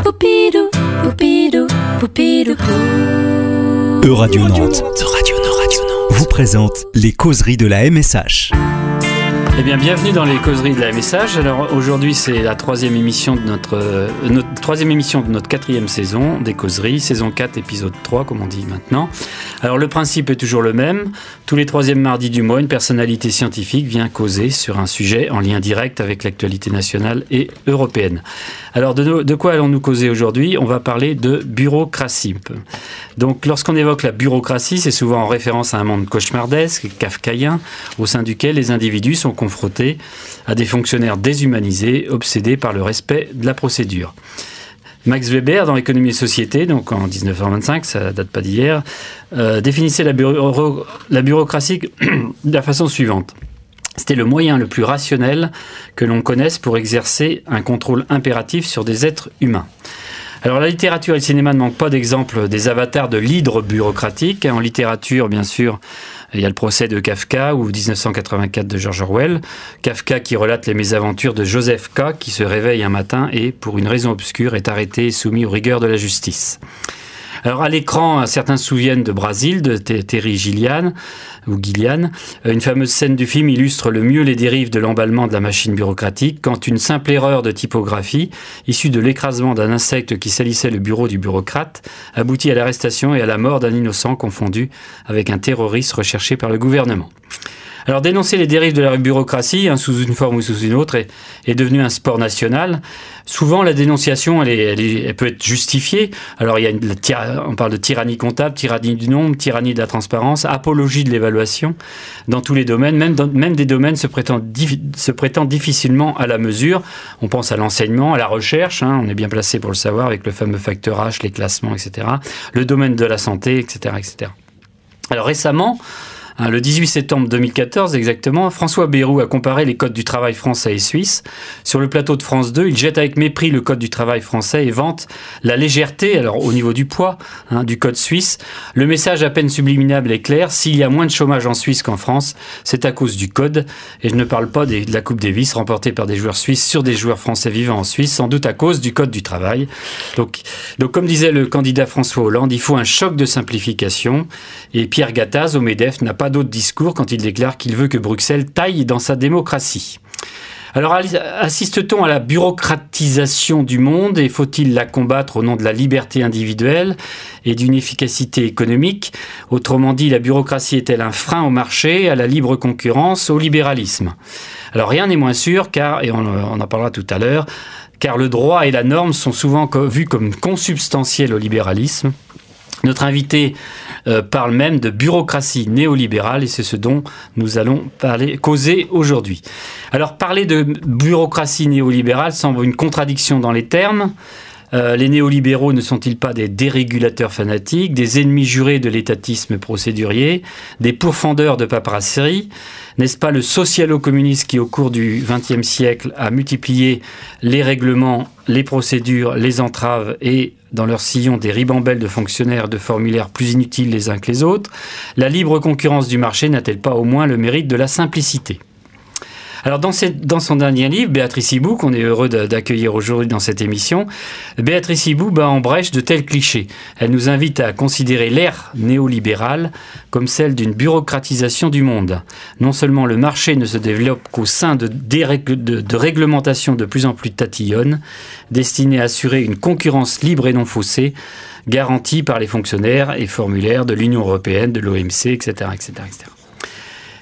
Poupidou, poupidou, poupidou, pou. Euradio Nantes vous présente les causeries de la MSH. Eh bien, bienvenue dans les causeries de la MSH. Alors aujourd'hui, c'est la troisième émission de notre quatrième saison des causeries, saison 4, épisode 3, comme on dit maintenant. Alors le principe est toujours le même. Tous les troisièmes mardis du mois, une personnalité scientifique vient causer sur un sujet en lien direct avec l'actualité nationale et européenne. Alors de quoi allons-nous causer aujourd'hui ? On va parler de bureaucratie. Donc lorsqu'on évoque la bureaucratie, c'est souvent en référence à un monde cauchemardesque, kafkaïen, au sein duquel les individus sont confrontés à des fonctionnaires déshumanisés, obsédés par le respect de la procédure. Max Weber, dans Économie et Société, donc en 1925, ça date pas d'hier, définissait la bureaucratie de la façon suivante. C'était le moyen le plus rationnel que l'on connaisse pour exercer un contrôle impératif sur des êtres humains. Alors la littérature et le cinéma ne manquent pas d'exemples des avatars de l'hydre bureaucratique. En littérature, bien sûr, il y a le procès de Kafka ou 1984 de George Orwell. Kafka qui relate les mésaventures de Joseph K. qui se réveille un matin et, pour une raison obscure, est arrêté et soumis aux rigueurs de la justice. Alors à l'écran, certains se souviennent de Brésil, de Terry Gilliam. Une fameuse scène du film illustre le mieux les dérives de l'emballement de la machine bureaucratique quand une simple erreur de typographie, issue de l'écrasement d'un insecte qui salissait le bureau du bureaucrate, aboutit à l'arrestation et à la mort d'un innocent confondu avec un terroriste recherché par le gouvernement. Alors dénoncer les dérives de la bureaucratie, sous une forme ou sous une autre, est devenu un sport national. Souvent, la dénonciation, elle peut être justifiée. Alors, on parle de tyrannie comptable, tyrannie du nombre, tyrannie de la transparence, apologie de l'évaluation dans tous les domaines, même des domaines se prêtant difficilement à la mesure. On pense à l'enseignement, à la recherche, on est bien placé pour le savoir avec le fameux facteur H, les classements, etc. Le domaine de la santé, etc., etc. Alors récemment, le 18 septembre 2014 exactement, François Bayrou a comparé les codes du travail français et suisse. Sur le plateau de France 2, il jette avec mépris le code du travail français et vante la légèreté, alors au niveau du poids, du code suisse. Le message à peine subliminal est clair, s'il y a moins de chômage en Suisse qu'en France, c'est à cause du code. Et je ne parle pas de la Coupe Davis remportée par des joueurs suisses sur des joueurs français vivant en Suisse, sans doute à cause du code du travail. Donc comme disait le candidat François Hollande, il faut un choc de simplification. Et Pierre Gattaz, au MEDEF, n'a pas d'autre discours quand il déclare qu'il veut que Bruxelles taille dans sa démocratie. Alors assiste-t-on à la bureaucratisation du monde et faut-il la combattre au nom de la liberté individuelle et d'une efficacité économique ? Autrement dit, la bureaucratie est-elle un frein au marché, à la libre concurrence, au libéralisme ? Alors rien n'est moins sûr et on en parlera tout à l'heure, car le droit et la norme sont souvent vus comme consubstantiels au libéralisme. Notre invité parle même de bureaucratie néolibérale et c'est ce dont nous allons causer aujourd'hui. Alors parler de bureaucratie néolibérale semble une contradiction dans les termes. Les néolibéraux ne sont-ils pas des dérégulateurs fanatiques, des ennemis jurés de l'étatisme procédurier, des pourfendeurs de paperasserie ? N'est-ce pas le socialo-communiste qui, au cours du XXe siècle, a multiplié les règlements, les procédures, les entraves et, dans leur sillon, des ribambelles de fonctionnaires de formulaires plus inutiles les uns que les autres ? La libre concurrence du marché n'a-t-elle pas au moins le mérite de la simplicité ? Alors dans son dernier livre, Béatrice Hibou, qu'on est heureux d'accueillir aujourd'hui dans cette émission, Béatrice Hibou bat en brèche de tels clichés. Elle nous invite à considérer l'ère néolibérale comme celle d'une bureaucratisation du monde. Non seulement le marché ne se développe qu'au sein de réglementations de plus en plus tatillonnes, destinées à assurer une concurrence libre et non faussée, garantie par les fonctionnaires et formulaires de l'Union européenne, de l'OMC, etc., etc., etc.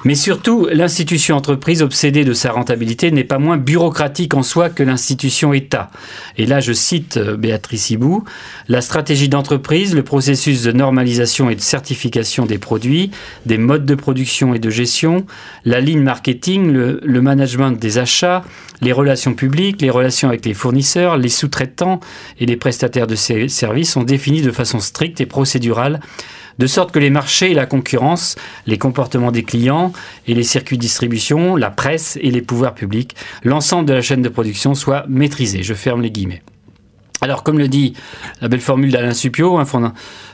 Mais surtout, l'institution entreprise obsédée de sa rentabilité n'est pas moins bureaucratique en soi que l'institution État. Et là, je cite Béatrice Hibou, « La stratégie d'entreprise, le processus de normalisation et de certification des produits, des modes de production et de gestion, la ligne marketing, le management des achats, les relations publiques, les relations avec les fournisseurs, les sous-traitants et les prestataires de services sont définis de façon stricte et procédurale, de sorte que les marchés et la concurrence, les comportements des clients et les circuits de distribution, la presse et les pouvoirs publics, l'ensemble de la chaîne de production soit maîtrisé. » Je ferme les guillemets. Alors, comme le dit la belle formule d'Alain Suppiot,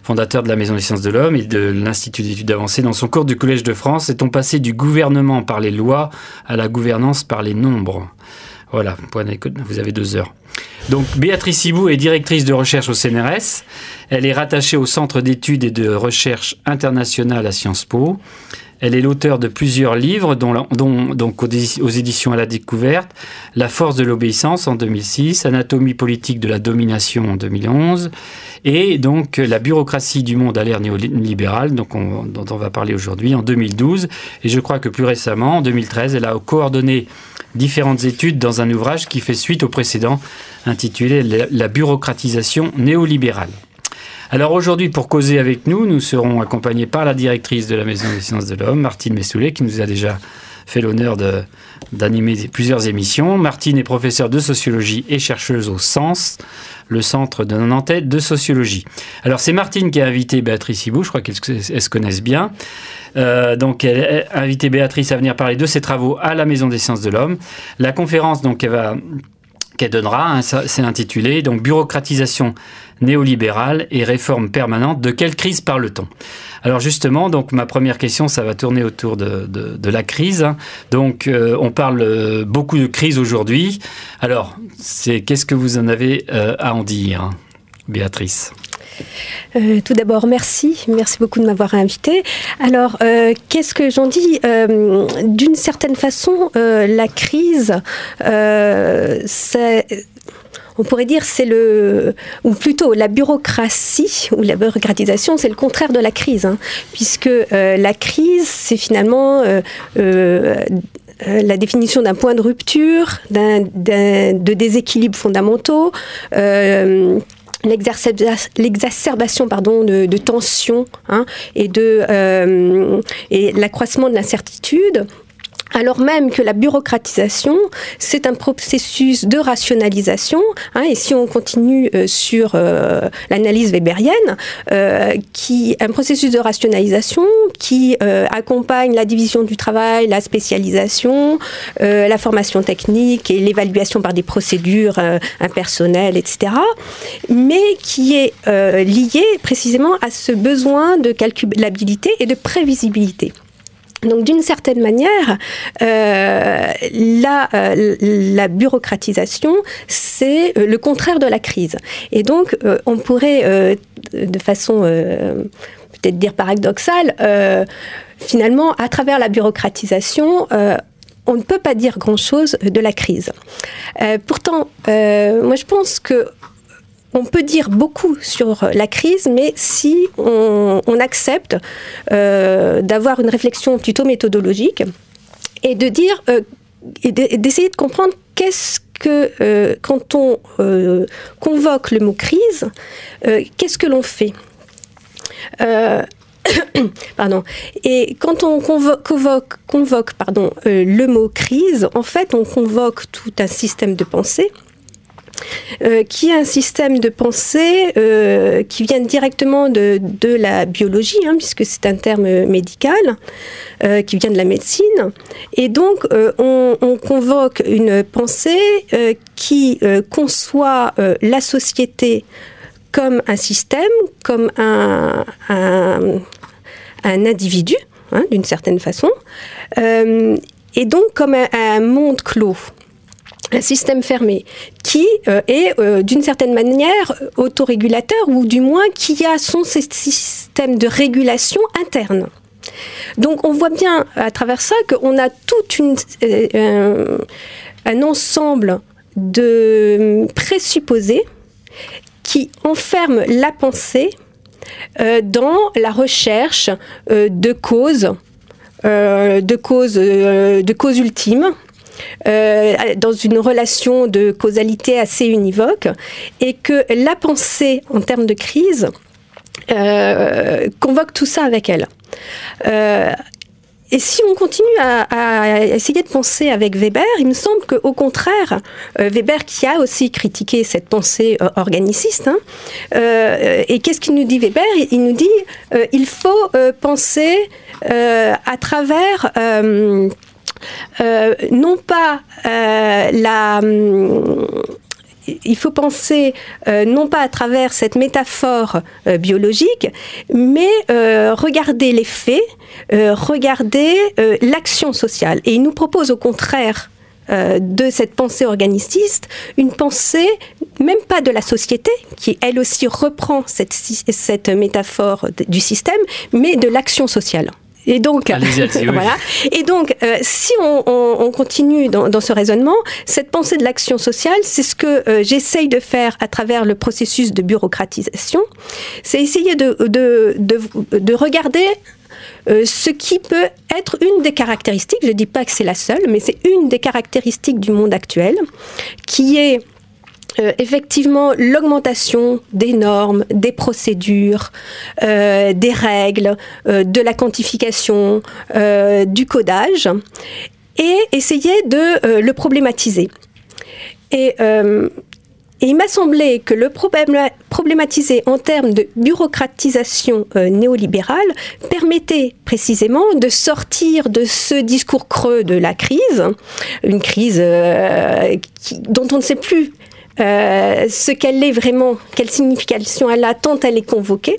fondateur de la Maison des Sciences de l'Homme et de l'Institut d'études avancées, dans son cours du Collège de France, est-on passé du gouvernement par les lois à la gouvernance par les nombres ? Voilà, vous avez 2 heures. Donc, Béatrice Sibou est directrice de recherche au CNRS. Elle est rattachée au Centre d'études et de recherche internationale à Sciences Po. Elle est l'auteure de plusieurs livres, dont donc aux éditions à la découverte, La force de l'obéissance en 2006, Anatomie politique de la domination en 2011, et donc La bureaucratie du monde à l'ère néolibérale, dont on va parler aujourd'hui, en 2012. Et je crois que plus récemment, en 2013, elle a coordonné différentes études dans un ouvrage qui fait suite au précédent, intitulé La bureaucratisation néolibérale. Alors aujourd'hui, pour causer avec nous, nous serons accompagnés par la directrice de la Maison des sciences de l'homme, Martine Messoulet, qui nous a déjà fait l'honneur d'animer plusieurs émissions. Martine est professeure de sociologie et chercheuse au CENS, le Centre de Nantais de sociologie. Alors c'est Martine qui a invité Béatrice Sibou, je crois qu'elles se connaissent bien. Donc elle a invité Béatrice à venir parler de ses travaux à la Maison des sciences de l'homme. La conférence donc qu'elle donnera, c'est intitulé donc bureaucratisation néolibérale et réforme permanente, de quelle crise parle-t-on? Alors justement, donc ma première question, ça va tourner autour de la crise. Donc on parle beaucoup de crise aujourd'hui. Alors, qu'est-ce que vous en avez à en dire, Béatrice? Tout d'abord, merci beaucoup de m'avoir invitée. Alors, qu'est-ce que j'en dis? D'une certaine façon, la crise, on pourrait dire ou plutôt la bureaucratie ou la bureaucratisation, c'est le contraire de la crise, puisque la crise, c'est finalement la définition d'un point de rupture, de déséquilibres fondamentaux, l'exacerbation de tensions et l'accroissement de l'incertitude. Alors même que la bureaucratisation, c'est un processus de rationalisation, et si on continue sur l'analyse weberienne, un processus de rationalisation qui accompagne la division du travail, la spécialisation, la formation technique et l'évaluation par des procédures impersonnelles, etc., mais qui est lié précisément à ce besoin de calculabilité et de prévisibilité. Donc, d'une certaine manière, la bureaucratisation, c'est le contraire de la crise. Et donc, on pourrait, de façon peut-être dire paradoxale, finalement, à travers la bureaucratisation, on ne peut pas dire grand-chose de la crise. Pourtant, moi, je pense que on peut dire beaucoup sur la crise, mais si on accepte d'avoir une réflexion plutôt méthodologique et de dire et d'essayer de comprendre qu'est-ce que quand on convoque le mot crise, qu'est-ce que l'on fait Pardon. Et quand on convoque le mot crise, en fait, on convoque tout un système de pensée. Qui est un système de pensée qui vient directement de la biologie, puisque c'est un terme médical, qui vient de la médecine. Et donc, on convoque une pensée qui conçoit la société comme un système, comme un individu, d'une certaine façon, et donc comme un monde clos. Un système fermé qui est d'une certaine manière autorégulateur ou du moins qui a son système de régulation interne. Donc on voit bien à travers ça qu'on a tout un ensemble de présupposés qui enferment la pensée dans la recherche de causes ultimes, dans une relation de causalité assez univoque, et que la pensée en termes de crise convoque tout ça avec elle. Et si on continue à essayer de penser avec Weber, il me semble qu'au contraire, Weber qui a aussi critiqué cette pensée organiciste, et qu'est-ce qu'il nous dit Weber? Il nous dit il faut penser à travers non pas il faut penser non pas à travers cette métaphore biologique, mais regarder les faits, regarder l'action sociale. Et il nous propose au contraire de cette pensée organiciste une pensée, même pas de la société, qui elle aussi reprend cette métaphore du système, mais de l'action sociale. Et donc, allez-y, voilà. Et donc, si on continue dans ce raisonnement, cette pensée de l'action sociale, c'est ce que j'essaye de faire à travers le processus de bureaucratisation. C'est essayer de regarder ce qui peut être une des caractéristiques, je ne dis pas que c'est la seule, mais c'est une des caractéristiques du monde actuel, qui est effectivement l'augmentation des normes, des procédures, des règles, de la quantification, du codage, et essayer de le problématiser. Et il m'a semblé que le problématiser en termes de bureaucratisation néolibérale permettait précisément de sortir de ce discours creux de la crise, une crise dont on ne sait plus ce qu'elle est vraiment, quelle signification elle a tant elle est convoquée,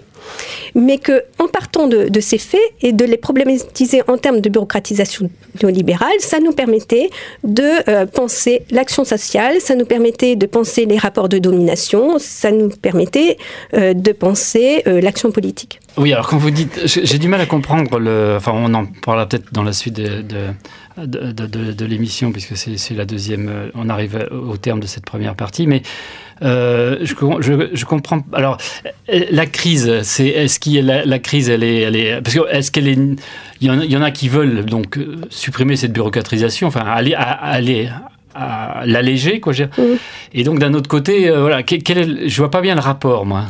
mais qu'en partant de ces faits et de les problématiser en termes de bureaucratisation néolibérale, ça nous permettait de penser l'action sociale, ça nous permettait de penser les rapports de domination, ça nous permettait de penser l'action politique. Oui, alors quand vous dites, j'ai du mal à comprendre enfin on en parlera peut-être dans la suite de l'émission, puisque c'est la deuxième, on arrive au terme de cette première partie, mais je comprends. Alors, la crise, est-ce que la crise, elle est, parce que est-ce qu'elle est, il y en a qui veulent donc supprimer cette bureaucratisation, enfin aller à l'alléger, quoi. Et donc d'un autre côté, voilà, je vois pas bien le rapport, moi.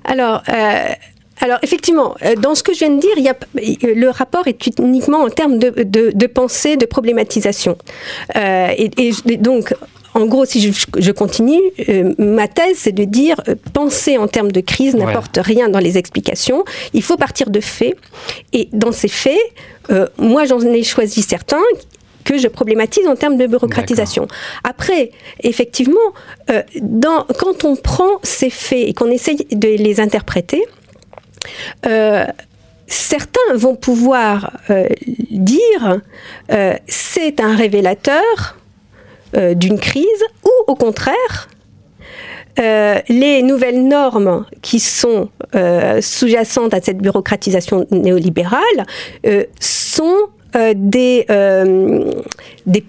Alors, effectivement, dans ce que je viens de dire, le rapport est uniquement en termes de pensée, de problématisation. Et donc, en gros, si je continue, ma thèse, c'est de dire penser en termes de crise n'apporte rien dans les explications. Il faut partir de faits. Et dans ces faits, moi, j'en ai choisi certains que je problématise en termes de bureaucratisation. D'accord. Après, effectivement, quand on prend ces faits et qu'on essaye de les interpréter, certains vont pouvoir dire c'est un révélateur d'une crise, ou au contraire, les nouvelles normes qui sont sous-jacentes à cette bureaucratisation néolibérale sont des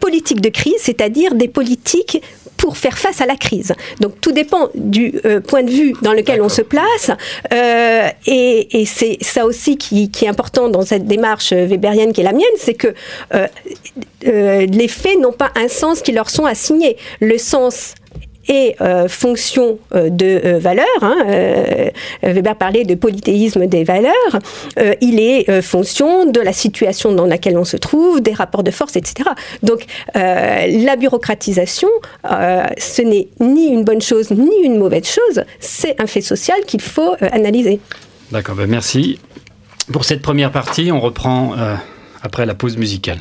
politiques de crise, c'est-à-dire des politiques pour faire face à la crise. Donc tout dépend du point de vue dans lequel on se place, et c'est ça aussi qui est important dans cette démarche weberienne qui est la mienne, c'est que les faits n'ont pas un sens qui leur sont assignés. Le sens est fonction de valeurs. Weber parlait de polythéisme des valeurs. Il est fonction de la situation dans laquelle on se trouve, des rapports de force, etc. Donc, la bureaucratisation, ce n'est ni une bonne chose, ni une mauvaise chose. C'est un fait social qu'il faut analyser. D'accord, merci. Pour cette première partie, on reprend après la pause musicale.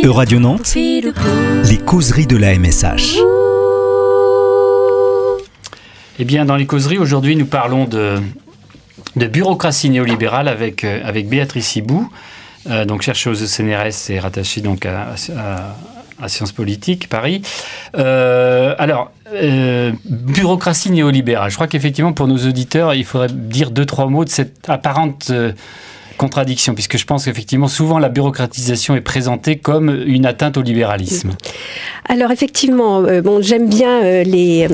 Euradio Nantes, les causeries de la MSH. Eh bien, dans les causeries, aujourd'hui, nous parlons de bureaucratie néolibérale avec Béatrice Hibou, donc chercheuse au CNRS et rattachée donc à Sciences Politiques, Paris. Bureaucratie néolibérale. Je crois qu'effectivement, pour nos auditeurs, il faudrait dire 2-3 mots de cette apparente contradiction, puisque je pense qu'effectivement, souvent, la bureaucratisation est présentée comme une atteinte au libéralisme. Alors, effectivement, j'aime bien les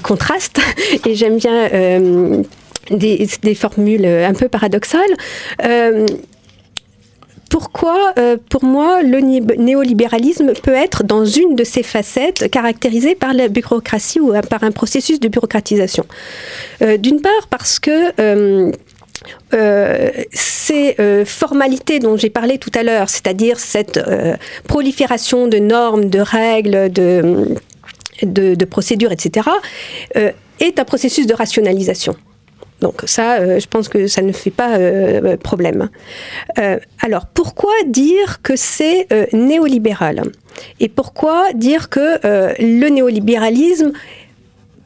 contrastes et j'aime bien des formules un peu paradoxales. Pourquoi, pour moi, le néolibéralisme peut être dans une de ses facettes caractérisée par la bureaucratie ou par un processus de bureaucratisation. D'une part, parce que ces formalités dont j'ai parlé tout à l'heure, c'est-à-dire cette prolifération de normes, de règles, de procédures, etc., est un processus de rationalisation. Donc ça, je pense que ça ne fait pas problème. Alors, pourquoi dire que c'est néolibéral ? Et pourquoi dire que le néolibéralisme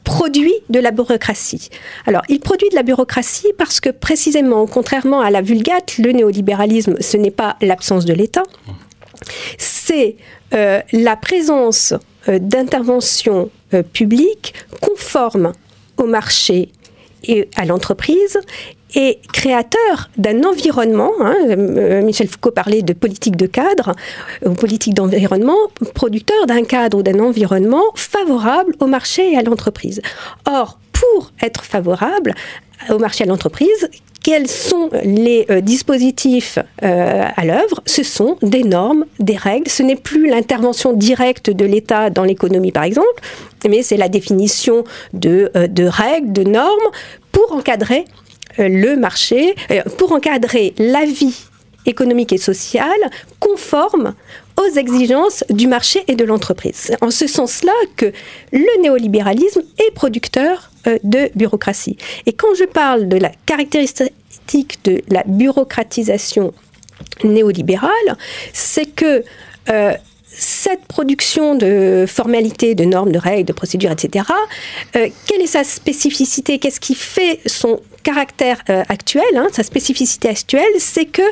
produit de la bureaucratie ? Alors, il produit de la bureaucratie parce que, précisément, contrairement à la Vulgate, le néolibéralisme, ce n'est pas l'absence de l'État, c'est la présence d'interventions publiques conformes au marché et à l'entreprise, et créateur d'un environnement, Michel Foucault parlait de politique de cadre, ou politique d'environnement, producteur d'un cadre ou d'un environnement favorable au marché et à l'entreprise. Or, pour être favorable au marché et à l'entreprise, quels sont les dispositifs à l'œuvre ? Ce sont des normes, des règles. Ce n'est plus l'intervention directe de l'État dans l'économie, par exemple, mais c'est la définition de règles, de normes pour encadrer le marché, pour encadrer la vie économique et sociale conforme aux exigences du marché et de l'entreprise. C'est en ce sens-là que le néolibéralisme est producteur de bureaucratie. Et quand je parle de la caractéristique de la bureaucratisation néolibérale, c'est que cette production de formalités, de normes, de règles, de procédures, etc., quelle est sa spécificité ? Qu'est-ce qui fait son caractère actuel, sa spécificité actuelle ? C'est que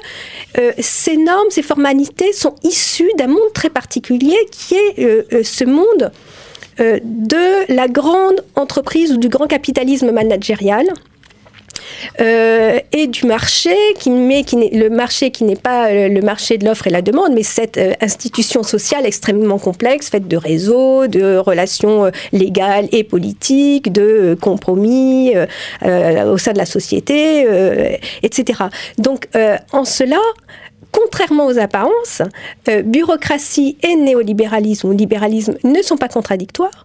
ces normes, ces formalités sont issues d'un monde très particulier qui est ce monde de la grande entreprise ou du grand capitalisme managérial, et du marché, le marché qui n'est pas le marché de l'offre et la demande, mais cette institution sociale extrêmement complexe, faite de réseaux, de relations légales et politiques, de compromis au sein de la société, etc. Donc, en cela, contrairement aux apparences, bureaucratie et néolibéralisme ou libéralisme ne sont pas contradictoires,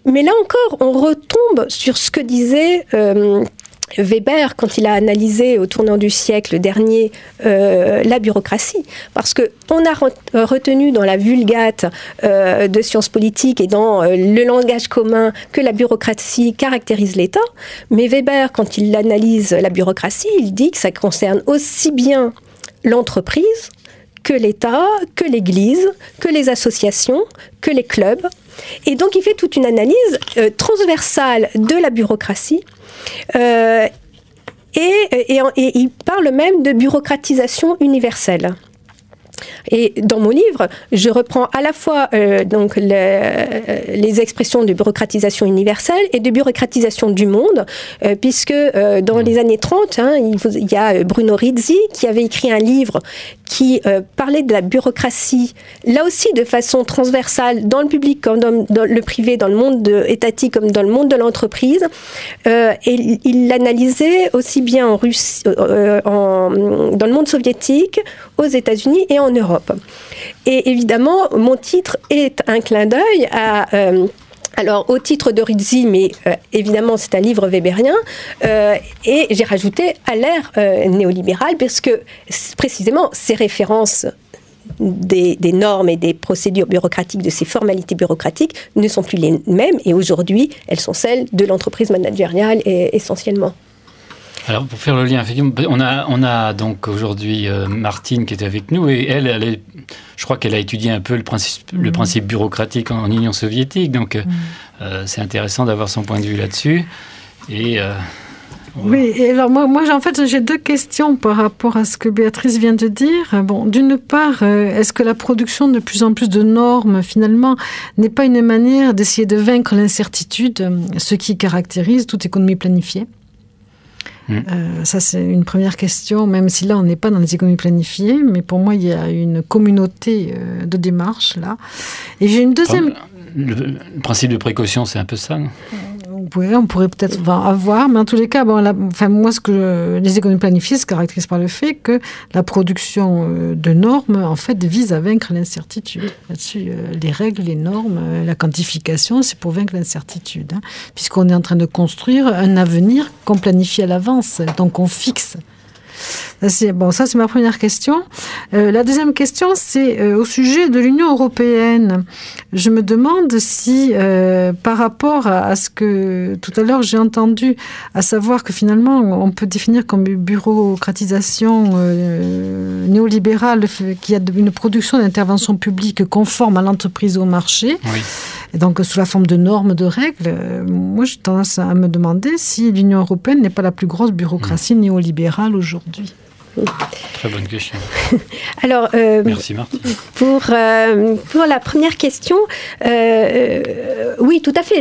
mais là encore, on retombe sur ce que disait Weber, quand il a analysé au tournant du siècle dernier la bureaucratie, parce qu'on a retenu dans la Vulgate de Sciences Politiques et dans le langage commun que la bureaucratie caractérise l'État, mais Weber, quand il analyse la bureaucratie, il dit que ça concerne aussi bien l'entreprise que l'État, que l'Église, que les associations, que les clubs. Et donc il fait toute une analyse transversale de la bureaucratie, et il parle même de bureaucratisation universelle. Et dans mon livre, je reprends à la fois donc les expressions de bureaucratisation universelle et de bureaucratisation du monde, puisque dans les années 30, il y a Bruno Rizzi qui avait écrit un livre qui parlait de la bureaucratie, là aussi de façon transversale, dans le public comme dans le privé, dans le monde étatique comme dans le monde de l'entreprise. Et il l'analysait aussi bien en Russie, dans le monde soviétique, aux États-Unis et en Europe. Et évidemment, mon titre est un clin d'œil à... alors, au titre de Rizzi, mais évidemment, c'est un livre weberien, et j'ai rajouté à l'ère néolibérale, parce que précisément, ces références des normes et des procédures bureaucratiques, de ces formalités bureaucratiques, ne sont plus les mêmes, et aujourd'hui, elles sont celles de l'entreprise managériale essentiellement. Alors, pour faire le lien, on a donc aujourd'hui Martine qui est avec nous, et elle je crois qu'elle a étudié un peu le principe bureaucratique en Union soviétique, donc c'est intéressant d'avoir son point de vue là-dessus. Et... Oui, et alors moi en fait, j'ai deux questions par rapport à ce que Béatrice vient de dire. Bon, d'une part, est-ce que la production de plus en plus de normes, finalement, n'est pas une manière d'essayer de vaincre l'incertitude, ce qui caractérise toute économie planifiée ? Ça, c'est une première question, même si là, on n'est pas dans les économies planifiées, mais pour moi, il y a une communauté de démarches, là. Et j'ai une deuxième... Le principe de précaution, c'est un peu ça, non ? Oui, on pourrait peut-être avoir, mais en tous les cas, moi, les économies planifiées se caractérisent par le fait que la production de normes, en fait, vise à vaincre l'incertitude. Là-dessus, les règles, les normes, la quantification, c'est pour vaincre l'incertitude, puisqu'on est en train de construire un avenir qu'on planifie à l'avance, donc on fixe. Ça, c'est ma première question. La deuxième question, c'est au sujet de l'Union européenne. Je me demande si, par rapport à ce que tout à l'heure j'ai entendu, à savoir que finalement, on peut définir comme bureaucratisation néolibérale qu'il y a une production d'intervention publique conforme à l'entreprise au marché, oui. Et donc sous la forme de normes, de règles. Moi, j'ai tendance à me demander si l'Union européenne n'est pas la plus grosse bureaucratie néolibérale aujourd'hui. Très bonne question. Alors, merci Martine. Pour la première question, oui, tout à fait.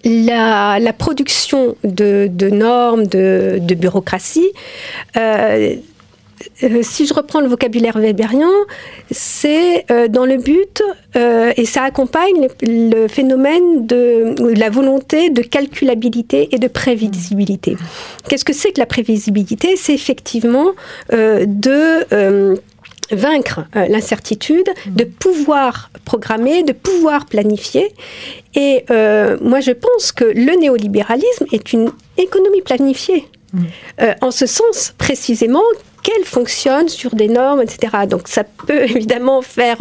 La production de normes, de bureaucratie, si je reprends le vocabulaire weberien, c'est dans le but, et ça accompagne le phénomène de la volonté de calculabilité et de prévisibilité. Qu'est-ce que c'est que la prévisibilité ? C'est effectivement de vaincre l'incertitude, de pouvoir programmer, de pouvoir planifier. Et moi, je pense que le néolibéralisme est une économie planifiée. En ce sens, précisément, qu'elle fonctionne sur des normes, etc. Donc ça peut évidemment faire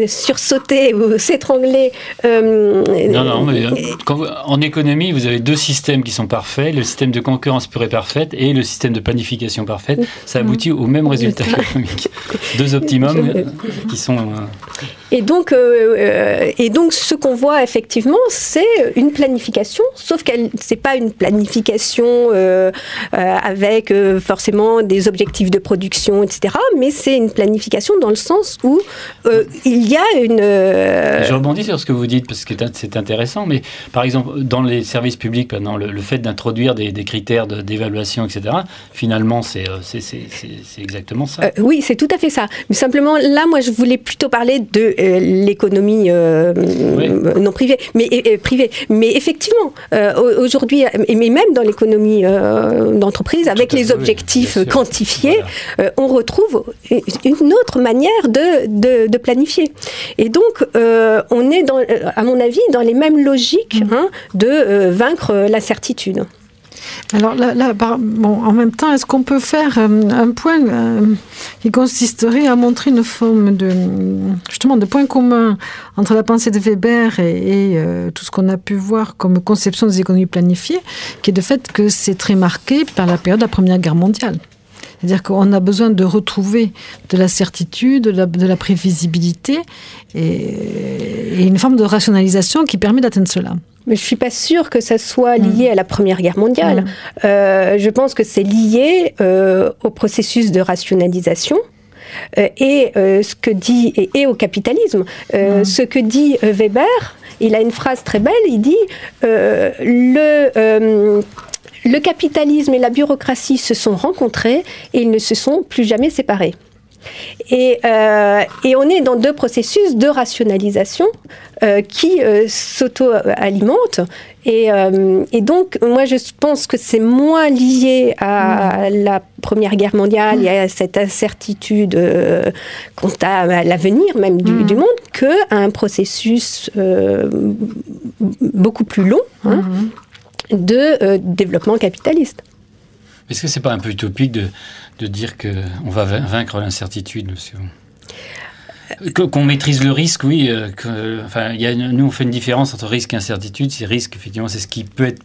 sursauter ou s'étrangler. Non, mais en économie, vous avez deux systèmes qui sont parfaits, le système de concurrence pure et parfaite et le système de planification parfaite. Ça aboutit au même résultat économique. Deux optimums qui sont... Et donc, ce qu'on voit effectivement, c'est une planification, sauf qu'elle c'est pas une planification avec forcément des objectifs de production, etc. Mais c'est une planification dans le sens où il y a une... Je rebondis sur ce que vous dites, parce que c'est intéressant, mais par exemple, dans les services publics, maintenant, le fait d'introduire des critères d'évaluation, etc., finalement, c'est exactement ça. Oui, c'est tout à fait ça. Mais simplement, là, moi, je voulais plutôt parler de l'économie non privée. Mais effectivement, aujourd'hui, mais même dans l'économie d'entreprise, avec les objectifs quantifiés, on retrouve une autre manière de planifier. Et donc, on est, à mon avis, dans les mêmes logiques de vaincre l'incertitude. Alors là, en même temps, est-ce qu'on peut faire un point qui consisterait à montrer une forme de point commun entre la pensée de Weber et tout ce qu'on a pu voir comme conception des économies planifiées, qui est de fait que c'est très marqué par la période de la Première Guerre mondiale. C'est-à-dire qu'on a besoin de retrouver de la certitude, de la prévisibilité et une forme de rationalisation qui permet d'atteindre cela. Mais je ne suis pas sûre que ça soit lié à la Première Guerre mondiale. Je pense que c'est lié au processus de rationalisation et ce que dit et au capitalisme. Ce que dit Weber, il a une phrase très belle, il dit le capitalisme et la bureaucratie se sont rencontrés et ils ne se sont plus jamais séparés. Et on est dans deux processus de rationalisation qui s'auto-alimentent. Et donc, moi, je pense que c'est moins lié à la Première Guerre mondiale et à cette incertitude quant à l'avenir même du monde qu'à un processus beaucoup plus long de développement capitaliste. Est-ce que c'est pas un peu utopique de dire qu'on va vaincre l'incertitude, monsieur ? Qu'on maîtrise le risque, oui. Nous, on fait une différence entre risque et incertitude. Risque, effectivement, c'est ce qui peut être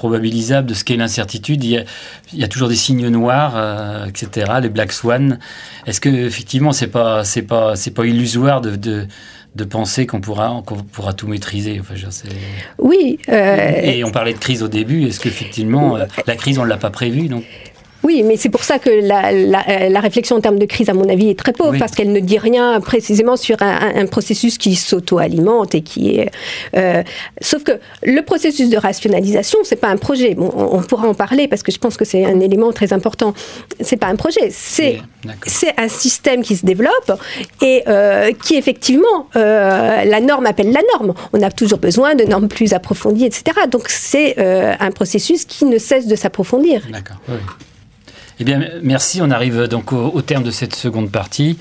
probabilisable de ce qu'est l'incertitude. Il y a toujours des signes noirs, etc., les black swans. Est-ce que effectivement c'est pas illusoire de penser qu'on pourra tout maîtriser? Enfin, oui. Et on parlait de crise au début. Est-ce qu'effectivement la crise on l'a pas prévue donc? Oui, mais c'est pour ça que la réflexion en termes de crise, à mon avis, est très pauvre, parce qu'elle ne dit rien précisément sur un processus qui s'auto-alimente et qui est... sauf que le processus de rationalisation, c'est pas un projet. Bon, on pourra en parler, parce que je pense que c'est un élément très important. C'est pas un projet, c'est un système qui se développe et qui, effectivement, la norme appelle la norme. On a toujours besoin de normes plus approfondies, etc. Donc, c'est un processus qui ne cesse de s'approfondir. D'accord, oui. Eh bien, merci. On arrive donc au terme de cette seconde partie.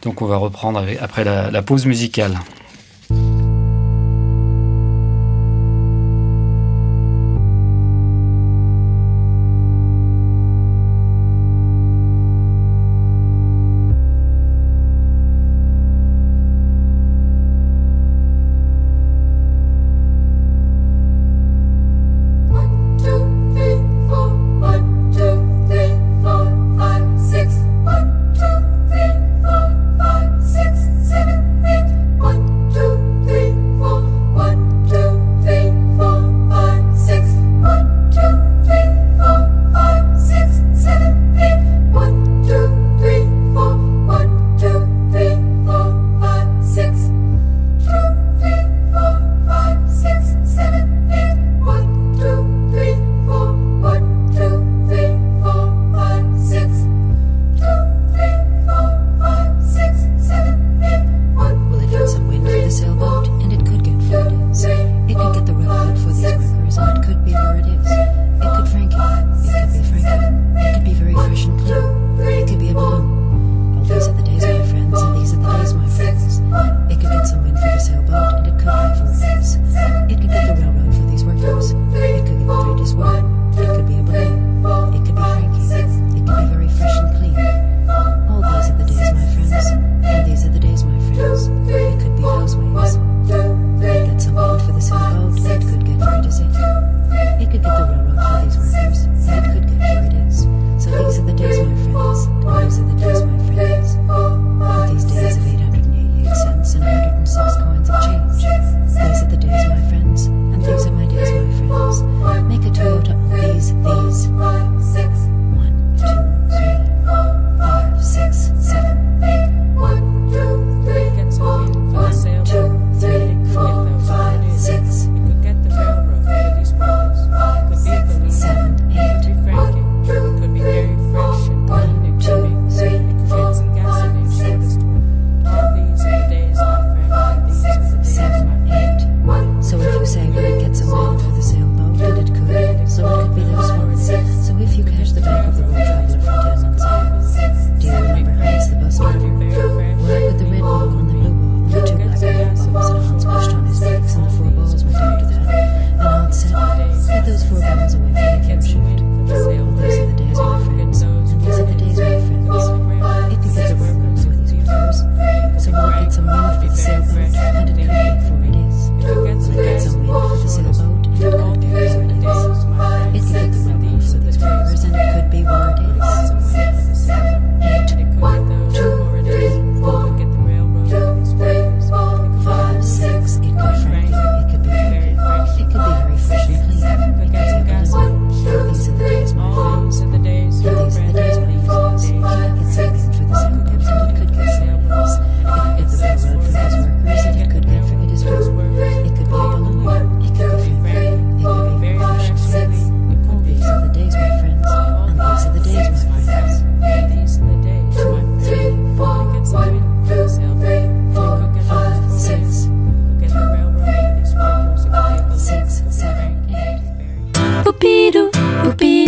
Donc, on va reprendre après la pause musicale.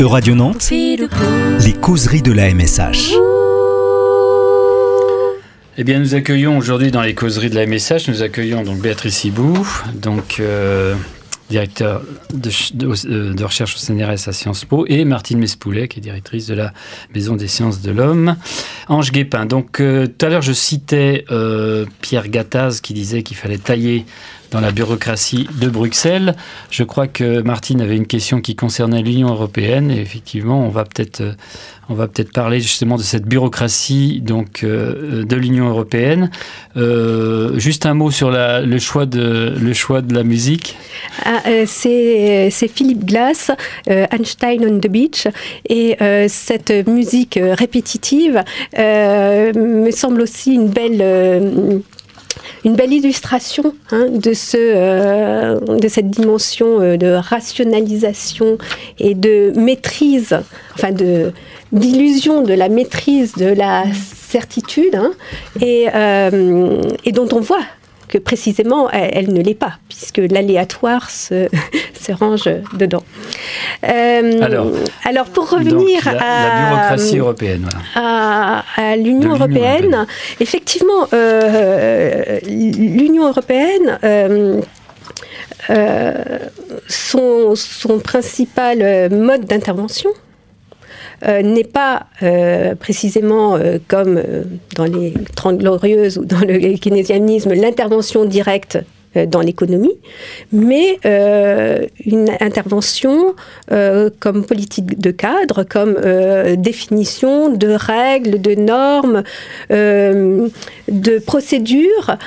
Radio Nantes, les causeries de la MSH. Eh bien, nous accueillons aujourd'hui dans les causeries de la MSH, nous accueillons donc Béatrice Hibou, donc directeur de recherche au CNRS à Sciences Po, et Martine Mespoulet, qui est directrice de la Maison des Sciences de l'Homme. Ange Guépin, donc tout à l'heure je citais Pierre Gattaz qui disait qu'il fallait tailler dans la bureaucratie de Bruxelles. Je crois que Martine avait une question qui concernait l'Union européenne et effectivement, on va peut-être parler justement de cette bureaucratie donc de l'Union européenne. Juste un mot sur le choix de la musique. C'est Philip Glass, Einstein on the Beach, et cette musique répétitive me semble aussi une belle illustration de cette dimension de rationalisation et de maîtrise, enfin d'illusion de la maîtrise de la certitude, et dont on voit que précisément elle ne l'est pas, puisque l'aléatoire se range dedans. Alors pour revenir donc, la bureaucratie européenne, voilà. à l'Union européenne, effectivement, l'Union européenne, son principal mode d'intervention n'est pas précisément comme dans les 30 Glorieuses ou dans le keynésianisme, l'intervention directe dans l'économie, mais une intervention comme politique de cadre, comme définition de règles, de normes, de procédures,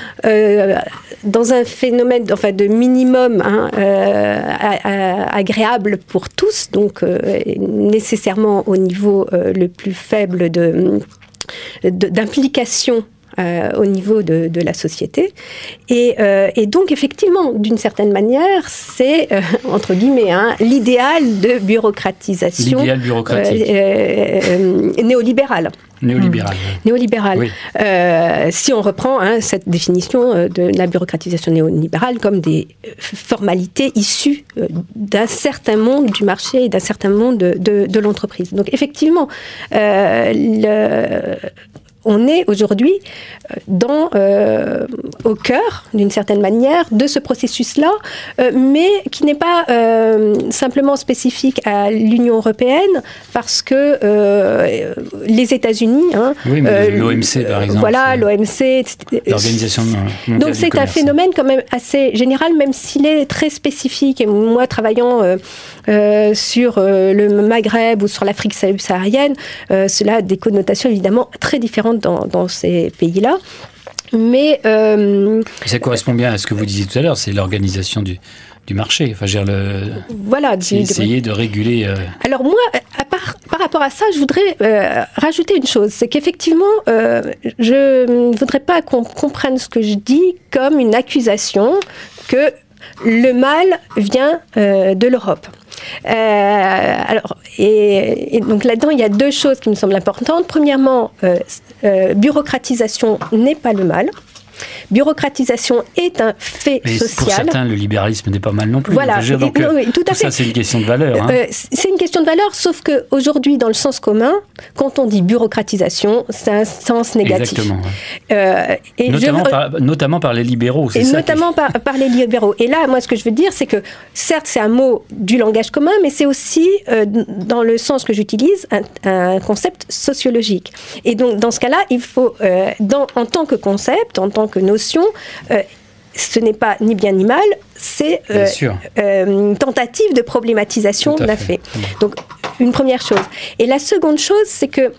dans un phénomène de minimum agréable pour tous, donc nécessairement au niveau le plus faible d'implication au niveau de la société. Et donc, effectivement, d'une certaine manière, c'est, entre guillemets, l'idéal de bureaucratisation. L'idéal bureaucratique. Néolibéral. Néolibéral. Oui. Si on reprend cette définition de la bureaucratisation néolibérale comme des formalités issues d'un certain monde du marché et d'un certain monde de l'entreprise. Donc, effectivement, on est aujourd'hui au cœur, d'une certaine manière, de ce processus-là, mais qui n'est pas simplement spécifique à l'Union européenne, parce que les États-Unis... oui, mais l'OMC, par exemple. Voilà, l'OMC... L'Organisation mondiale donc c'est un phénomène quand même assez général, même s'il est très spécifique. Et moi, travaillant sur le Maghreb ou sur l'Afrique subsaharienne, cela a des connotations évidemment très différentes dans ces pays-là. Mais ça correspond bien à ce que vous disiez tout à l'heure, c'est l'organisation du marché. Enfin, essayer de réguler. Alors moi, par rapport à ça, je voudrais rajouter une chose, c'est qu'effectivement, je ne voudrais pas qu'on comprenne ce que je dis comme une accusation que le mal vient de l'Europe. Et donc là-dedans, il y a deux choses qui me semblent importantes. Premièrement, bureaucratisation n'est pas le mal. Bureaucratisation est un fait social. Pour certains, le libéralisme n'est pas mal non plus. Voilà, donc, tout à fait. Ça, c'est une question de valeur. C'est une question de valeur, sauf qu'aujourd'hui, dans le sens commun, quand on dit bureaucratisation, c'est un sens négatif. Exactement. Notamment par les libéraux. Par les libéraux. Et là, moi, ce que je veux dire, c'est que, certes, c'est un mot du langage commun, mais c'est aussi, dans le sens que j'utilise, un concept sociologique. Et donc, dans ce cas-là, il faut, en tant que concept, en tant que notion, ce n'est pas ni bien ni mal, c'est une tentative de problématisation d'un fait. Donc, une première chose. Et la seconde chose, c'est que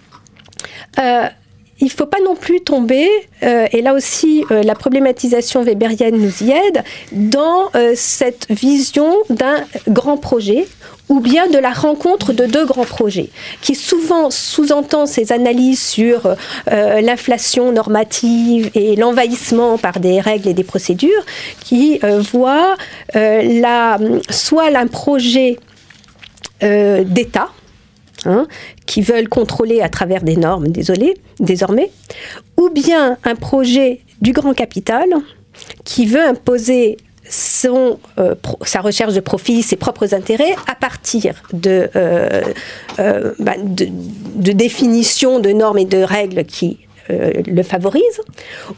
il ne faut pas non plus tomber, et là aussi la problématisation weberienne nous y aide, dans cette vision d'un grand projet, ou bien de la rencontre de deux grands projets, qui souvent sous-entend ces analyses sur l'inflation normative et l'envahissement par des règles et des procédures, qui voient soit un projet d'État, qui veulent contrôler à travers des normes, désormais, ou bien un projet du grand capital qui veut imposer sa recherche de profit, ses propres intérêts, à partir de définitions de normes et de règles qui le favorisent,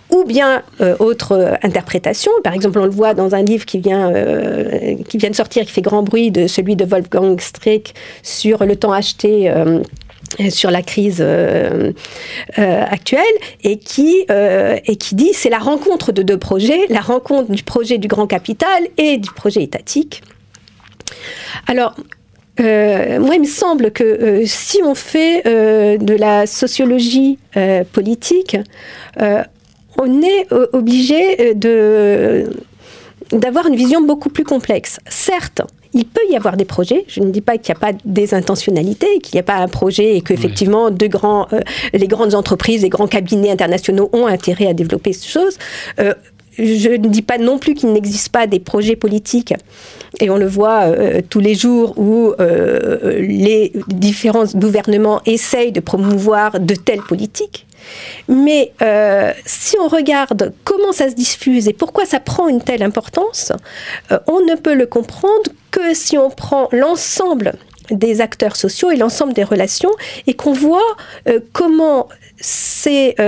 ou bien autre interprétation. Par exemple, on le voit dans un livre qui vient de sortir, qui fait grand bruit, celui de Wolfgang Streeck sur le temps acheté sur la crise actuelle et qui dit c'est la rencontre de deux projets, la rencontre du projet du grand capital et du projet étatique. Alors, moi, il me semble que si on fait de la sociologie politique, on est obligé d'avoir une vision beaucoup plus complexe. Certes, il peut y avoir des projets. Je ne dis pas qu'il n'y a pas des intentionnalités, qu'il n'y a pas un projet et qu'effectivement, les grandes entreprises, les grands cabinets internationaux ont intérêt à développer ces choses. Je ne dis pas non plus qu'il n'existe pas des projets politiques, et on le voit tous les jours où les différents gouvernements essayent de promouvoir de telles politiques. Mais si on regarde comment ça se diffuse et pourquoi ça prend une telle importance, on ne peut le comprendre que si on prend l'ensemble des acteurs sociaux et l'ensemble des relations et qu'on voit comment cette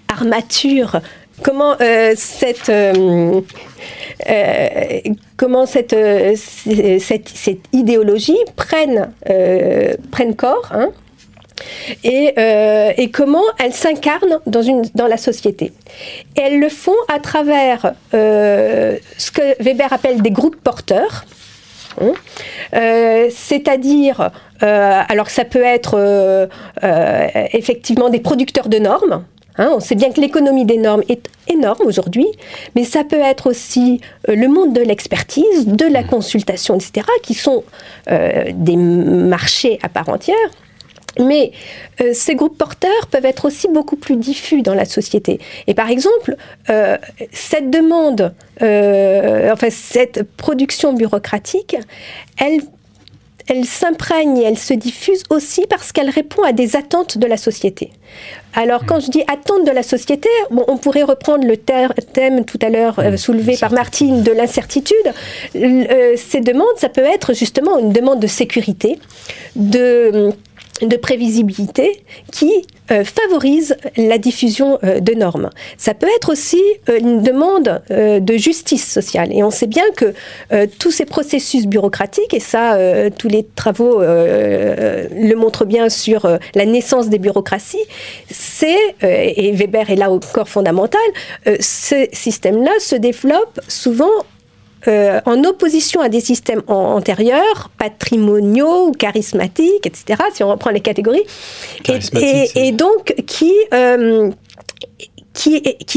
armature, comment cette idéologie prenne corps, hein, et comment elles s'incarnent dans la société. Et elles le font à travers ce que Weber appelle des groupes porteurs. C'est-à-dire, alors ça peut être effectivement des producteurs de normes. Hein, on sait bien que l'économie des normes est énorme aujourd'hui, mais ça peut être aussi le monde de l'expertise, de la consultation, etc., qui sont des marchés à part entière. Mais ces groupes porteurs peuvent être aussi beaucoup plus diffus dans la société. Et par exemple, cette demande, cette production bureaucratique, elle s'imprègne et elle se diffuse aussi parce qu'elle répond à des attentes de la société. Alors, quand je dis attentes de la société, bon, on pourrait reprendre le thème tout à l'heure soulevé par Martine de l'incertitude. Ces demandes, ça peut être justement une demande de sécurité, de prévisibilité qui favorise la diffusion de normes. Ça peut être aussi une demande de justice sociale. Et on sait bien que tous ces processus bureaucratiques, et ça, tous les travaux le montrent bien sur la naissance des bureaucraties, et Weber est là encore fondamental, ce système-là se développe souvent en opposition à des systèmes antérieurs, patrimoniaux ou charismatiques, etc., si on reprend les catégories, et donc qui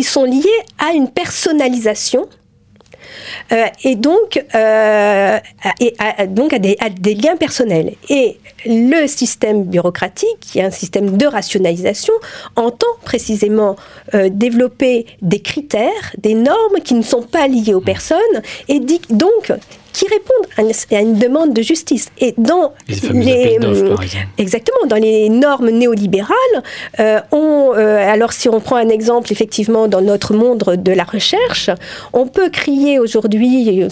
sont liés à une personnalisation et donc à des liens personnels. Et le système bureaucratique, qui est un système de rationalisation, entend précisément développer des critères, des normes qui ne sont pas liées aux personnes, et donc qui répondent à une demande de justice. Et dans exactement, dans les normes néolibérales, alors si on prend un exemple, effectivement, dans notre monde de la recherche, on peut crier aujourd'hui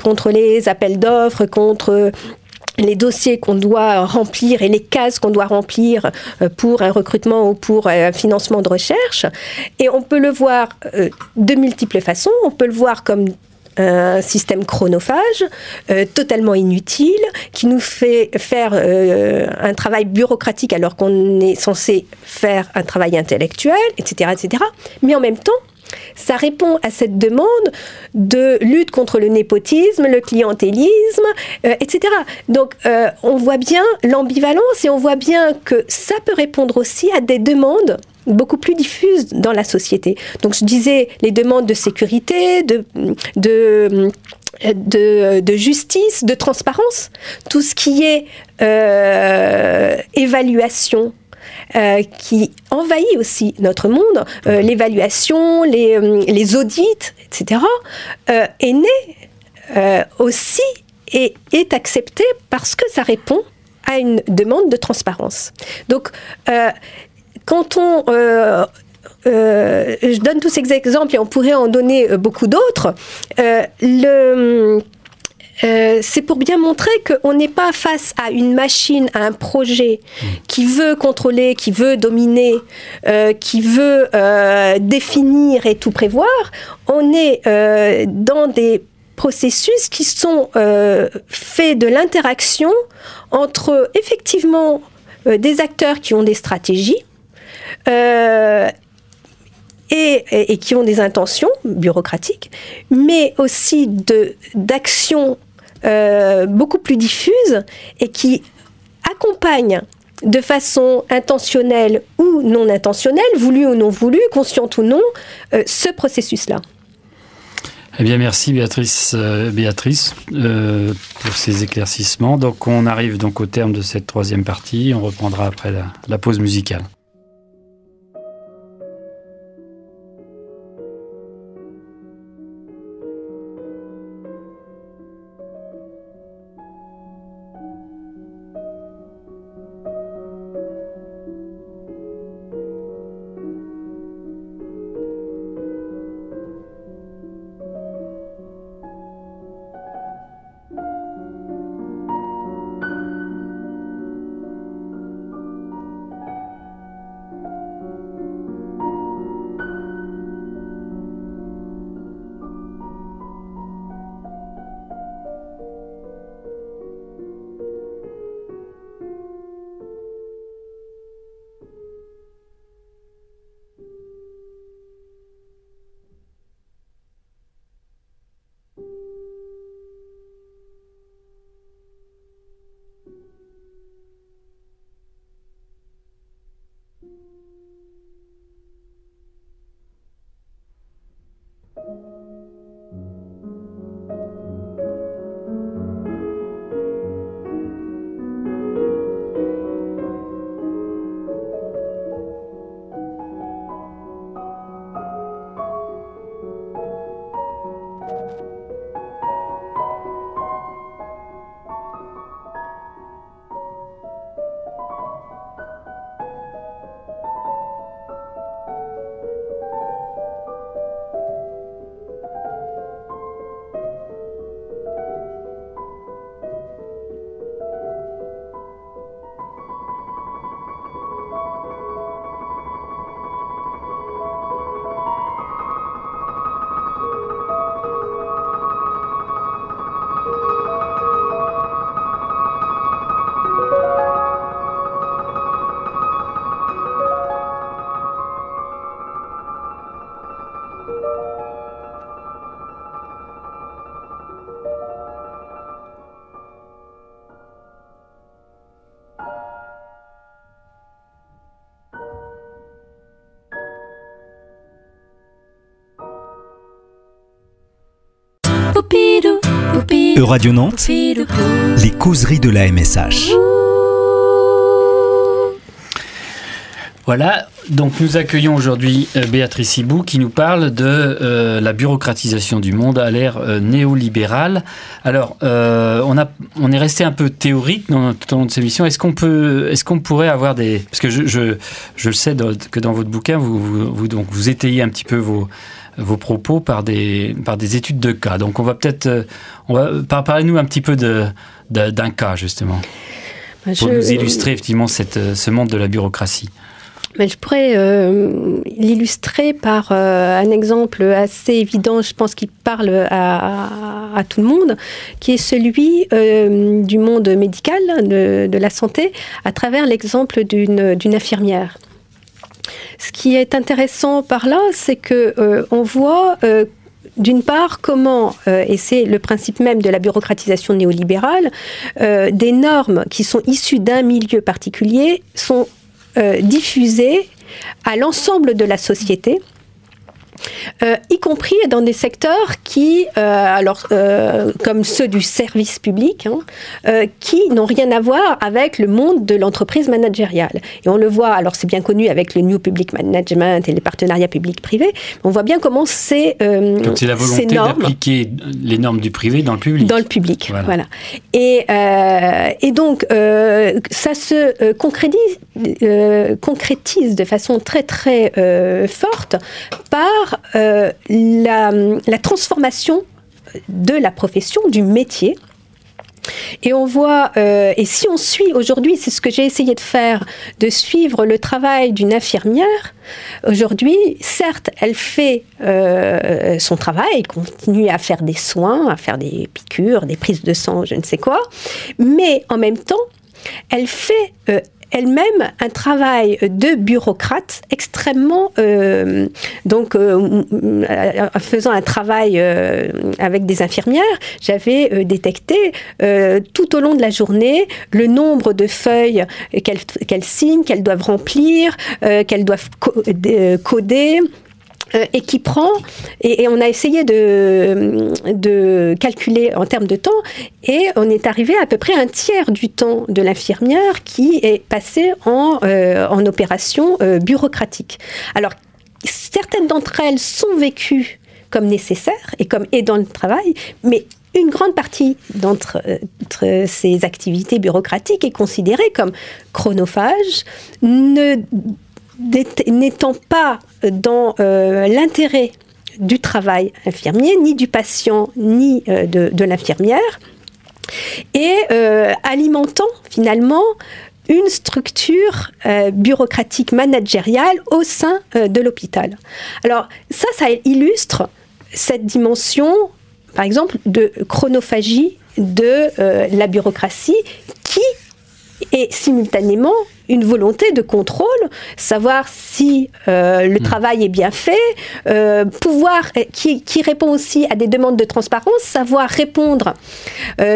contre les appels d'offres, contre les dossiers qu'on doit remplir et les cases qu'on doit remplir pour un recrutement ou pour un financement de recherche. Et on peut le voir de multiples façons. On peut le voir comme un système chronophage, totalement inutile, qui nous fait faire un travail bureaucratique alors qu'on est censé faire un travail intellectuel, etc., etc. Mais en même temps, ça répond à cette demande de lutte contre le népotisme, le clientélisme, etc. Donc, on voit bien l'ambivalence et on voit bien que ça peut répondre aussi à des demandes beaucoup plus diffuses dans la société. Donc, je disais les demandes de sécurité, de justice, de transparence, tout ce qui est évaluation, qui envahit aussi notre monde, l'évaluation, les audits, etc., est né aussi et est accepté parce que ça répond à une demande de transparence. Donc, quand je donne tous ces exemples et on pourrait en donner beaucoup d'autres, c'est pour bien montrer qu'on n'est pas face à une machine, à un projet qui veut contrôler, qui veut dominer, qui veut définir et tout prévoir. On est dans des processus qui sont faits de l'interaction entre effectivement des acteurs qui ont des stratégies et qui ont des intentions bureaucratiques, mais aussi d'actions beaucoup plus diffuses et qui accompagnent de façon intentionnelle ou non intentionnelle, voulue ou non voulue, consciente ou non, ce processus-là. Eh bien, merci Béatrice pour ces éclaircissements. Donc, on arrive donc au terme de cette troisième partie. On reprendra après la pause musicale. Radio Nantes, les causeries de la MSH. Voilà, donc nous accueillons aujourd'hui Béatrice Hibou qui nous parle de la bureaucratisation du monde à l'ère néolibérale. Alors, on est resté un peu théorique tout au long de cette émission. Est-ce qu'on pourrait avoir des... Parce que je le sais que dans votre bouquin, vous étayez un petit peu vos propos par des études de cas. Donc on va peut-être... Parlez-nous un petit peu d'un cas, justement, pour nous illustrer effectivement ce monde de la bureaucratie. Je pourrais l'illustrer par un exemple assez évident, je pense qu'il parle à tout le monde, qui est celui du monde médical, de la santé, à travers l'exemple d'une infirmière. Ce qui est intéressant par là, c'est qu'on voit d'une part comment, et c'est le principe même de la bureaucratisation néolibérale, des normes qui sont issues d'un milieu particulier sont diffusées à l'ensemble de la société, y compris dans des secteurs qui, comme ceux du service public, qui n'ont rien à voir avec le monde de l'entreprise managériale. Et on le voit, alors c'est bien connu avec le New Public Management et les partenariats publics-privés, on voit bien comment donc c'est la volonté d'appliquer les normes du privé dans le public. Dans le public, voilà. Et donc, ça se concrétise de façon très très forte par la transformation de la profession, du métier, Et on voit, et si on suit aujourd'hui, c'est ce que j'ai essayé de faire, de suivre le travail d'une infirmière. Aujourd'hui, certes, elle fait son travail, elle continue à faire des soins, à faire des piqûres, des prises de sang, je ne sais quoi, mais en même temps, elle fait elle-même un travail de bureaucrate extrêmement... faisant un travail avec des infirmières, j'avais détecté tout au long de la journée le nombre de feuilles qu'elles signent, qu'elles doivent remplir, qu'elles doivent coder... et qui prend, et on a essayé de calculer en termes de temps, et on est arrivé à peu près un tiers du temps de l'infirmière qui est passé en opération bureaucratique. Alors, certaines d'entre elles sont vécues comme nécessaires et comme aidant le travail, mais une grande partie d'entre ces activités bureaucratiques est considérée comme chronophage, n'étant pas dans l'intérêt du travail infirmier, ni du patient, ni de l'infirmière, et alimentant finalement une structure bureaucratique managériale au sein de l'hôpital. Alors ça illustre cette dimension, par exemple, de chronophagie de la bureaucratie qui est simultanément une volonté de contrôle, savoir si le travail est bien fait, qui répond aussi à des demandes de transparence, savoir répondre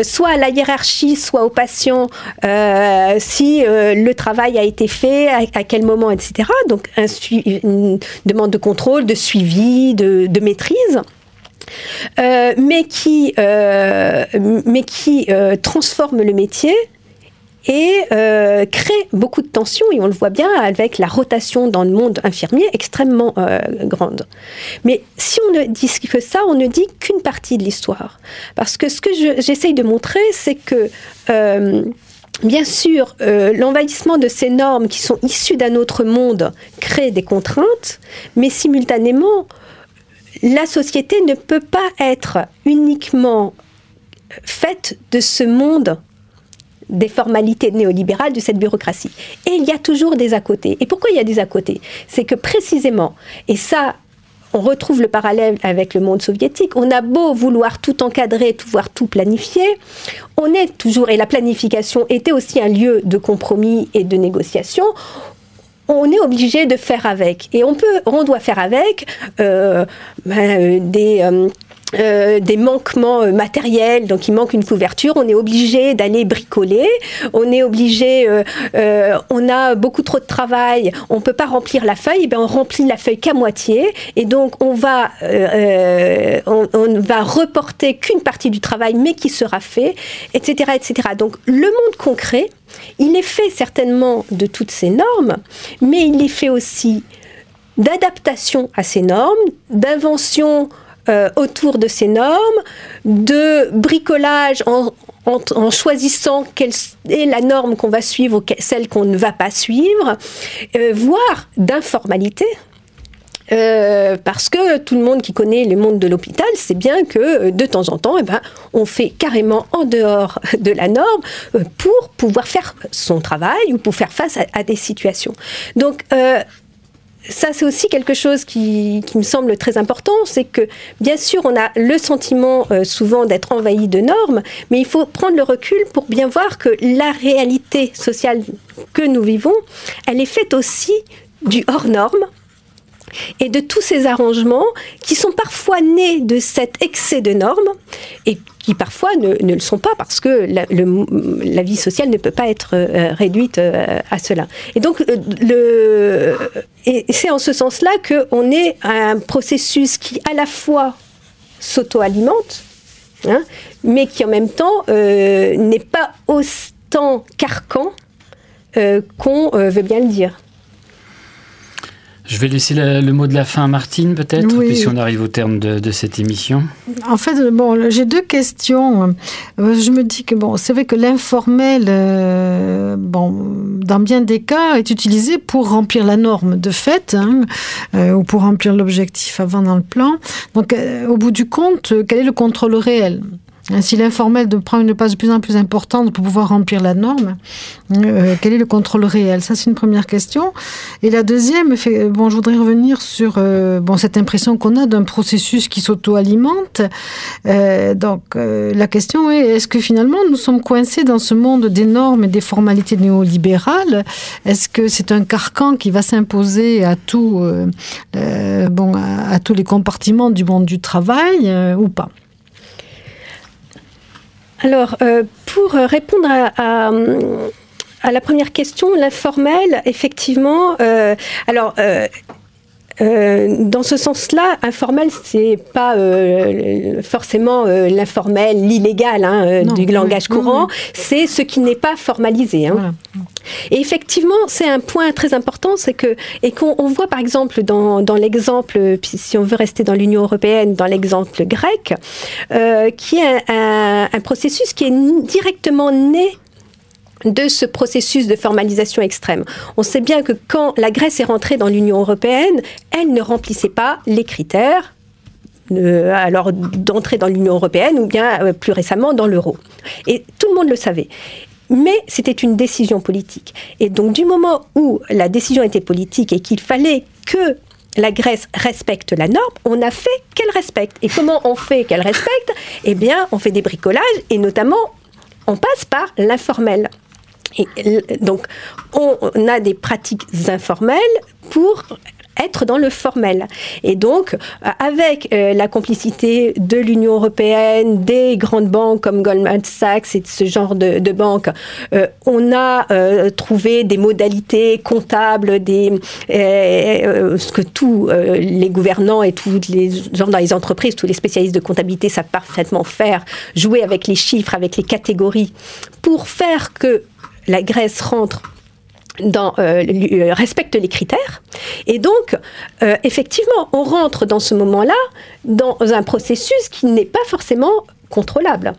soit à la hiérarchie, soit aux patients, si le travail a été fait, à quel moment, etc. Donc une demande de contrôle, de suivi, de maîtrise. Mais qui transforme le métier et crée beaucoup de tensions, et on le voit bien avec la rotation dans le monde infirmier extrêmement grande. Mais si on ne dit que ça, on ne dit qu'une partie de l'histoire. Parce que ce que j'essaye de montrer, c'est que bien sûr, l'envahissement de ces normes qui sont issues d'un autre monde crée des contraintes, mais simultanément, la société ne peut pas être uniquement faite de ce monde des formalités néolibérales de cette bureaucratie. Et il y a toujours des à-côté. Et pourquoi il y a des à-côté ? C'est que précisément, et ça, on retrouve le parallèle avec le monde soviétique, on a beau vouloir tout encadrer, vouloir tout planifier, on est toujours, et la planification était aussi un lieu de compromis et de négociation, on est obligé de faire avec. Et on doit faire avec des manquements matériels, donc il manque une couverture, on est obligé d'aller bricoler, on est obligé, on a beaucoup trop de travail, on ne peut pas remplir la feuille, et bien on remplit la feuille qu'à moitié, et donc on va reporter qu'une partie du travail, mais qui sera fait, etc., etc. Donc le monde concret, il est fait certainement de toutes ces normes, mais il est fait aussi d'adaptation à ces normes, d'invention autour de ces normes, de bricolage en choisissant quelle est la norme qu'on va suivre ou celle qu'on ne va pas suivre, voire d'informalité. Parce que tout le monde qui connaît le monde de l'hôpital sait bien que de temps en temps, on fait carrément en dehors de la norme pour pouvoir faire son travail ou pour faire face à des situations. Donc, ça, c'est aussi quelque chose qui me semble très important, c'est que, bien sûr, on a le sentiment souvent d'être envahi de normes, mais il faut prendre le recul pour bien voir que la réalité sociale que nous vivons, elle est faite aussi du hors-norme et de tous ces arrangements qui sont parfois nés de cet excès de normes et qui parfois ne le sont pas parce que la vie sociale ne peut pas être réduite à cela. Et donc, et c'est en ce sens-là qu'on est à un processus qui à la fois s'auto-alimente, mais qui en même temps n'est pas autant carcan qu'on veut bien le dire. Je vais laisser le mot de la fin à Martine, peut-être, oui. Puisqu'on arrive au terme de cette émission. En fait, j'ai deux questions. Je me dis que, c'est vrai que l'informel, dans bien des cas, est utilisé pour remplir la norme de fait, ou pour remplir l'objectif avant dans le plan. Donc, au bout du compte, quel est le contrôle réel ? Si l'informel prend une place de plus en plus importante pour pouvoir remplir la norme, quel est le contrôle réel? Ça, c'est une première question. Et la deuxième, je voudrais revenir sur cette impression qu'on a d'un processus qui s'auto-alimente. La question est, est-ce que finalement nous sommes coincés dans ce monde des normes et des formalités néolibérales? Est-ce que c'est un carcan qui va s'imposer à tous les compartiments du monde du travail ou pas? Alors, pour répondre à la première question, l'informel, effectivement, dans ce sens-là, informel, c'est pas forcément l'informel, l'illégal du langage courant, c'est ce qui n'est pas formalisé. Voilà. Et effectivement, c'est un point très important, qu'on voit par exemple dans l'exemple, si on veut rester dans l'Union européenne, dans l'exemple grec, qui est un processus qui est directement né de ce processus de formalisation extrême. On sait bien que quand la Grèce est rentrée dans l'Union européenne, elle ne remplissait pas les critères d'entrer dans l'Union européenne ou bien plus récemment dans l'euro. Et tout le monde le savait. Mais c'était une décision politique. Et donc du moment où la décision était politique et qu'il fallait que la Grèce respecte la norme, on a fait qu'elle respecte. Et comment on fait qu'elle respecte? Eh bien, on fait des bricolages et notamment, on passe par l'informel. Et donc, on a des pratiques informelles pour être dans le formel. Et donc, avec la complicité de l'Union européenne, des grandes banques comme Goldman Sachs et ce genre de banques, on a trouvé des modalités comptables, ce que tous les gouvernants et tous les gens dans les entreprises, tous les spécialistes de comptabilité savent parfaitement faire, jouer avec les chiffres, avec les catégories, pour faire que la Grèce respecte les critères. Et donc, effectivement, on rentre dans ce moment-là dans un processus qui n'est pas forcément contrôlable.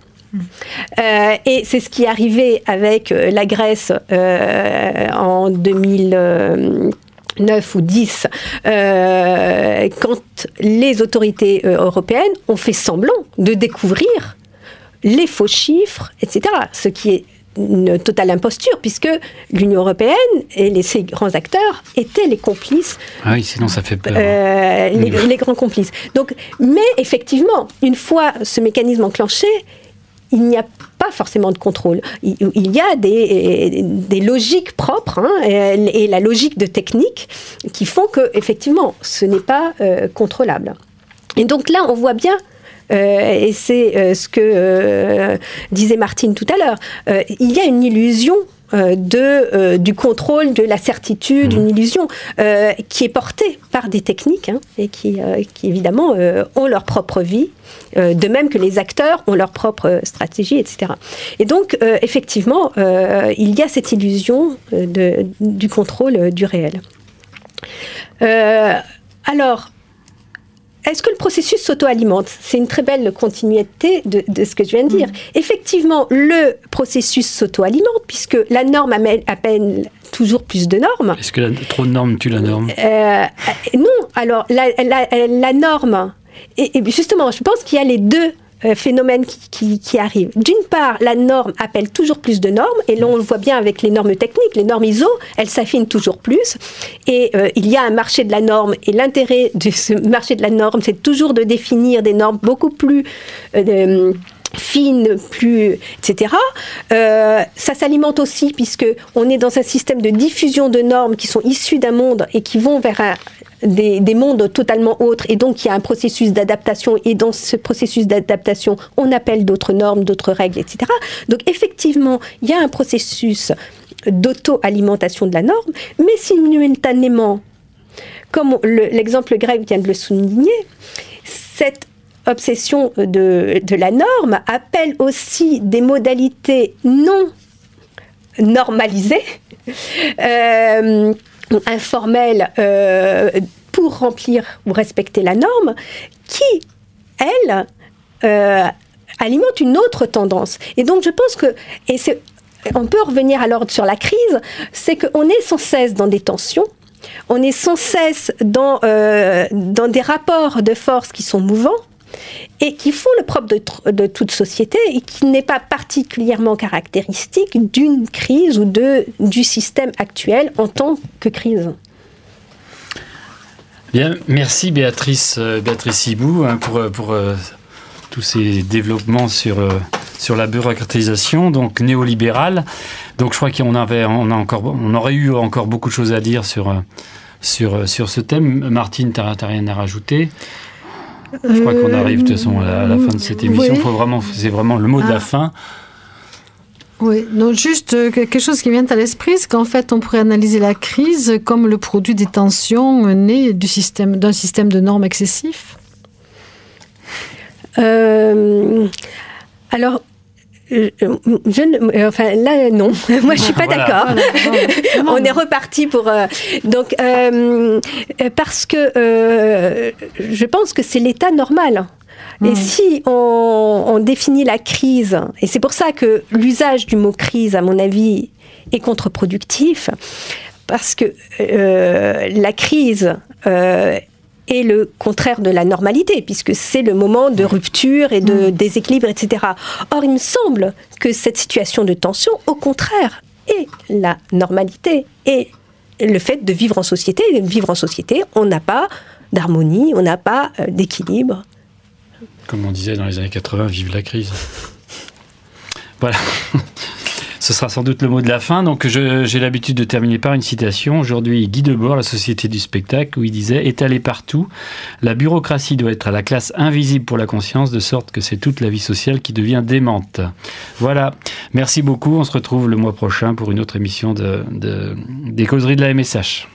Et c'est ce qui est arrivé avec la Grèce en 2009 ou 10, quand les autorités européennes ont fait semblant de découvrir les faux chiffres, etc. Ce qui est une totale imposture, puisque l'Union européenne et ces grands acteurs étaient les complices. Ah oui, sinon ça fait peur. Les grands complices. Donc, mais effectivement, une fois ce mécanisme enclenché, il n'y a pas forcément de contrôle. Il y a des logiques propres et la logique de technique qui font que, effectivement, ce n'est pas contrôlable. Et donc là, on voit bien et c'est ce que disait Martine tout à l'heure, il y a une illusion du contrôle, de la certitude, une illusion qui est portée par des techniques et qui évidemment ont leur propre vie, de même que les acteurs ont leur propre stratégie, etc. Et donc, effectivement, il y a cette illusion du contrôle du réel. Alors, est-ce que le processus s'auto-alimente? C'est une très belle continuité de ce que je viens de dire. Effectivement, le processus s'auto-alimente puisque la norme appelle toujours plus de normes. Est-ce que trop de normes tue la norme? Non. Alors, la norme... Et justement, je pense qu'il y a les deux phénomènes qui arrivent. D'une part, la norme appelle toujours plus de normes, et là on le voit bien avec les normes techniques, les normes ISO, elles s'affinent toujours plus, et il y a un marché de la norme, et l'intérêt de ce marché de la norme, c'est toujours de définir des normes beaucoup plus fines, etc. Ça s'alimente aussi puisque on est dans un système de diffusion de normes qui sont issues d'un monde et qui vont vers des mondes totalement autres, et donc il y a un processus d'adaptation, et dans ce processus d'adaptation, on appelle d'autres normes, d'autres règles, etc. Donc effectivement, il y a un processus d'auto-alimentation de la norme, mais simultanément, comme l'exemple grec vient de le souligner, cette obsession de la norme appelle aussi des modalités non normalisées, informelles, pour remplir ou respecter la norme, qui, elle, alimente une autre tendance. Et donc je pense que, on peut revenir alors sur la crise, c'est qu'on est sans cesse dans des tensions, on est sans cesse dans des rapports de force qui sont mouvants, et qui font le propre de toute société et qui n'est pas particulièrement caractéristique d'une crise ou du système actuel en tant que crise. Bien, merci Béatrice Hibou pour tous ces développements sur la bureaucratisation, donc néolibérale. Donc je crois qu'on aurait eu encore beaucoup de choses à dire sur ce thème. Martine, tu n'as rien à rajouter? Je crois qu'on arrive de toute façon à la fin de cette émission. Oui. C'est vraiment le mot de la fin. Oui, donc juste quelque chose qui vient à l'esprit, c'est qu'en fait, on pourrait analyser la crise comme le produit des tensions nées d'un système de normes excessif. Alors, là, non. Moi, je suis pas d'accord. Voilà. On est reparti pour... parce que je pense que c'est l'état normal. Et si on définit la crise, et c'est pour ça que l'usage du mot crise, à mon avis, est contre-productif, parce que la crise est le contraire de la normalité, puisque c'est le moment de rupture et de déséquilibre, etc. Or, il me semble que cette situation de tension, au contraire, est la normalité, et le fait de vivre en société. Et de vivre en société, on n'a pas d'harmonie, on n'a pas d'équilibre. Comme on disait dans les années 80, vive la crise. Voilà. Ce sera sans doute le mot de la fin. Donc, j'ai l'habitude de terminer par une citation. Aujourd'hui, Guy Debord, La Société du spectacle, où il disait « Étalée partout, la bureaucratie doit être à la classe invisible pour la conscience, de sorte que c'est toute la vie sociale qui devient démente. » Voilà. Merci beaucoup. On se retrouve le mois prochain pour une autre émission des causeries de la MSH.